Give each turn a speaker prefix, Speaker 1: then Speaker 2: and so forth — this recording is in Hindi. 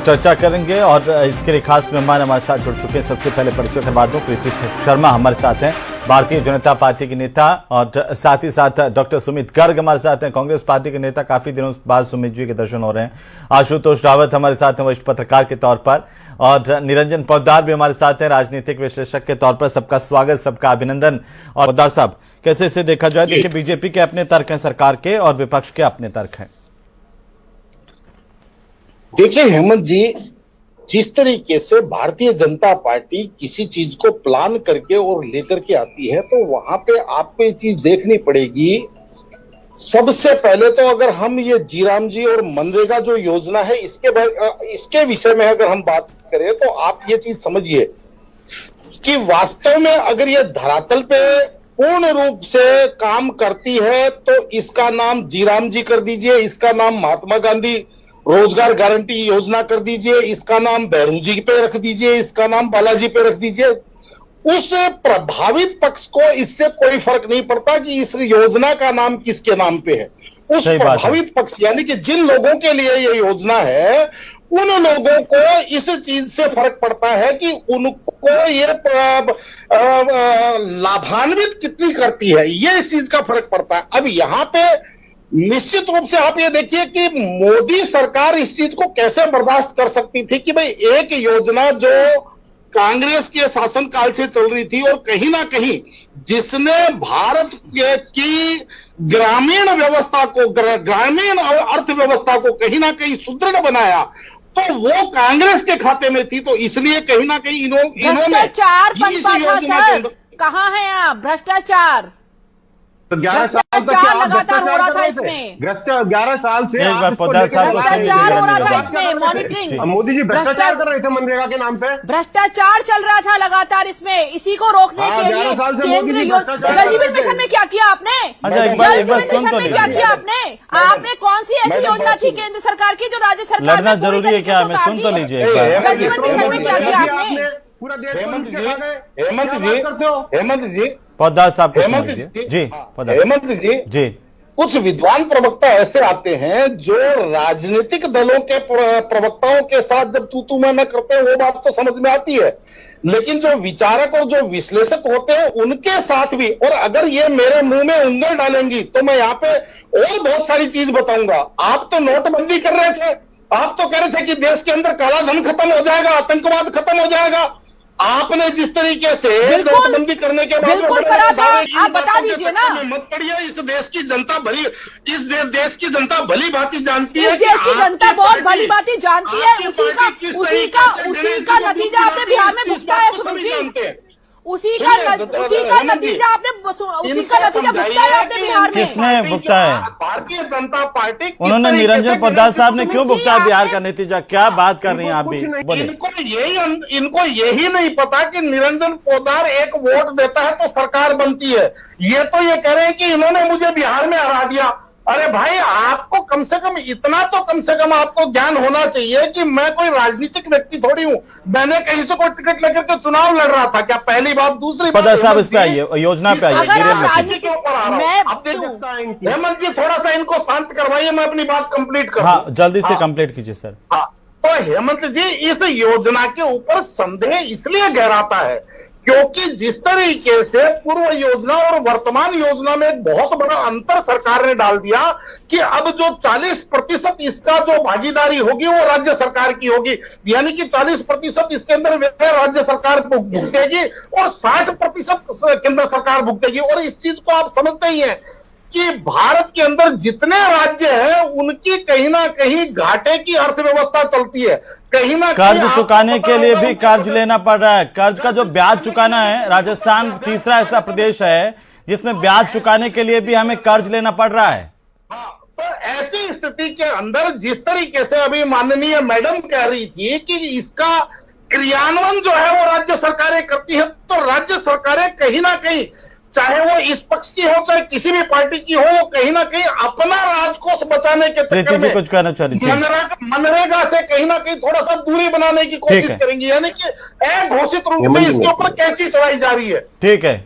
Speaker 1: चर्चा करेंगे और इसके लिए खास मेहमान हमारे साथ जुड़ चुके हैं। सबसे पहले परिचय करवा दूं, प्रीति शर्मा हमारे साथ हैं, भारतीय जनता पार्टी के नेता, और साथ ही साथ डॉक्टर सुमित गर्ग हमारे साथ हैं, कांग्रेस पार्टी के नेता। काफी दिनों बाद सुमित जी के दर्शन हो रहे हैं। आशुतोष रावत हमारे साथ हैं, वरिष्ठ पत्रकार के तौर पर, और निरंजन पोद्दार भी हमारे साथ हैं, राजनीतिक विश्लेषक के तौर पर। सबका स्वागत, सबका अभिनंदन। और पोद्दार साहब, कैसे इसे देखा जाए? देखिए, बीजेपी के अपने तर्क हैं सरकार के, और विपक्ष के अपने तर्क हैं।
Speaker 2: देखिए हेमंत जी, जिस तरीके से भारतीय जनता पार्टी किसी चीज को प्लान करके और लेकर के आती है, तो वहां पे आपको ये चीज देखनी पड़ेगी। सबसे पहले तो अगर हम ये जीराम जी और मनरेगा जो योजना है इसके विषय में अगर हम बात करें, तो आप ये चीज समझिए कि वास्तव में अगर ये धरातल पे पूर्ण रूप से काम करती है, तो इसका नाम जीराम जी कर दीजिए, इसका नाम महात्मा गांधी रोजगार गारंटी योजना कर दीजिए, इसका नाम बैरू जी पे रख दीजिए, इसका नाम बालाजी पे रख दीजिए। उस प्रभावित पक्ष को इससे कोई फर्क नहीं पड़ता कि इस योजना का नाम किसके नाम पे है। उस प्रभावित पक्ष यानी कि जिन लोगों के लिए ये योजना है, उन लोगों को इस चीज से फर्क पड़ता है कि उनको ये लाभान्वित कितनी करती है, ये इस चीज का फर्क पड़ता है। अब यहाँ पे निश्चित रूप से आप ये देखिए कि मोदी सरकार इस चीज को कैसे बर्दाश्त कर सकती थी कि भाई एक योजना जो कांग्रेस के शासनकाल से चल रही थी और कहीं ना कहीं जिसने भारत की ग्रामीण व्यवस्था को, ग्रामीण अर्थव्यवस्था को कहीं ना कहीं सुदृढ़ बनाया, तो वो कांग्रेस के खाते में थी। तो इसलिए कहीं ना कहीं इन्होंने
Speaker 3: भ्रष्टाचार कहाँ है आप? भ्रष्टाचार
Speaker 4: तो 11 साल तक
Speaker 3: लगातार हो रहा था इसमें।
Speaker 4: 11 साल से
Speaker 3: भ्रष्टाचार हो रहा था इसमें, मॉनिटरिंग।
Speaker 4: मोदी जी भ्रष्टाचार कर रहे थे मनरेगा के नाम पे।
Speaker 3: भ्रष्टाचार चल रहा था लगातार इसमें। इसी को रोकने के लिए केंद्र जल जीवन मिशन में क्या किया आपने? जल जीवन मिशन में क्या किया आपने? आपने कौन सी ऐसी योजना थी केंद्र सरकार की जो राज्य सरकार
Speaker 1: लड़ना जरूरी है क्या? हमें सुन तो लीजिए।
Speaker 3: जल जीवन मिशन में क्या किया आपने?
Speaker 4: पूरा देश
Speaker 2: हेमंत जी
Speaker 1: पोद्दार साहब को
Speaker 2: हेमंत जी, कुछ विद्वान प्रवक्ता ऐसे आते हैं जो राजनीतिक दलों के प्रवक्ताओं के साथ जब तू मैं करते हैं, वो बात तो समझ में आती है, लेकिन जो विचारक और जो विश्लेषक होते हैं उनके साथ भी, और अगर ये मेरे मुंह में उंगली डालेंगी तो मैं यहाँ पे और बहुत सारी चीज बताऊंगा। आप तो नोटबंदी कर रहे थे, आप तो कह रहे थे कि देश के अंदर काला धन खत्म हो जाएगा, आतंकवाद खत्म हो जाएगा। आपने जिस तरीके से नोटबंदी करने के बाद
Speaker 3: करा था, आप बता दीजिए ना।
Speaker 2: मत पड़िए, इस देश की जनता भली, इस देश की जनता भली भांति जानती है,
Speaker 3: देश की जनता बहुत भली भांति जानती है। उसी का नतीजा आपने बिहार में भुगता है सुमित जी। उसी का नतीजा आपने भुगता है आपने बिहार में।
Speaker 1: किसने भुगता है?
Speaker 2: भारतीय जनता पार्टी।
Speaker 1: उन्होंने, निरंजन पोद्दार साहब ने क्यों भुगता है बिहार का नतीजा? क्या बात कर रही हैं आप भी?
Speaker 2: इनको यही नहीं पता कि निरंजन पोद्दार एक वोट देता है तो सरकार बनती है। ये तो ये कह रहे हैं कि इन्होंने मुझे बिहार में हरा दिया। अरे भाई, आपको कम से कम इतना तो कम से कम आपको ज्ञान होना चाहिए कि मैं कोई राजनीतिक व्यक्ति थोड़ी हूँ। मैंने कहीं से कोई टिकट लेकर के चुनाव लड़ रहा था क्या? पहली बात। दूसरी बात,
Speaker 1: साहब इस पे आइए, योजना पे आइए।
Speaker 2: हेमंत जी, थोड़ा सा इनको शांत करवाइए, मैं अपनी बात कंप्लीट करूं।
Speaker 1: हाँ, जल्दी से कंप्लीट कीजिए सर।
Speaker 2: हाँ, तो हेमंत जी, इस योजना के ऊपर संदेह इसलिए गहराता है क्योंकि जिस तरीके से पूर्व योजना और वर्तमान योजना में एक बहुत बड़ा अंतर सरकार ने डाल दिया कि अब जो 40% इसका जो भागीदारी होगी वो राज्य सरकार की होगी, यानी कि 40% इसके अंदर राज्य सरकार भुगतेगी और 60% केंद्र सरकार भुगतेगी। और इस चीज को आप समझते ही हैं कि भारत के अंदर जितने राज्य हैं उनकी कहीं ना कहीं घाटे की अर्थव्यवस्था चलती है। कहीं ना
Speaker 1: कर्ज चुकाने के लिए भी कर्ज लेना पड़ रहा है। कर्ज का जो ब्याज चुकाना है, राजस्थान तीसरा ऐसा प्रदेश है जिसमें ब्याज चुकाने के लिए भी हमें कर्ज लेना पड़ रहा है।
Speaker 2: तो ऐसी स्थिति के अंदर जिस तरीके से अभी माननीय मैडम कह रही थी कि इसका क्रियान्वयन जो है वो राज्य सरकारें करती है, तो राज्य सरकारें कहीं ना कहीं, चाहे वो इस पक्ष की हो चाहे किसी भी पार्टी की हो, वो कहीं ना कहीं अपना राजकोष बचाने के चक्कर में
Speaker 1: कुछ कहना चाह रही
Speaker 2: मनरेगा से कहीं ना कहीं थोड़ा सा दूरी बनाने की कोशिश करेंगी, यानी कि घोषित रूप से इसके ऊपर कैंची चलाई जा रही है।
Speaker 1: ठीक है।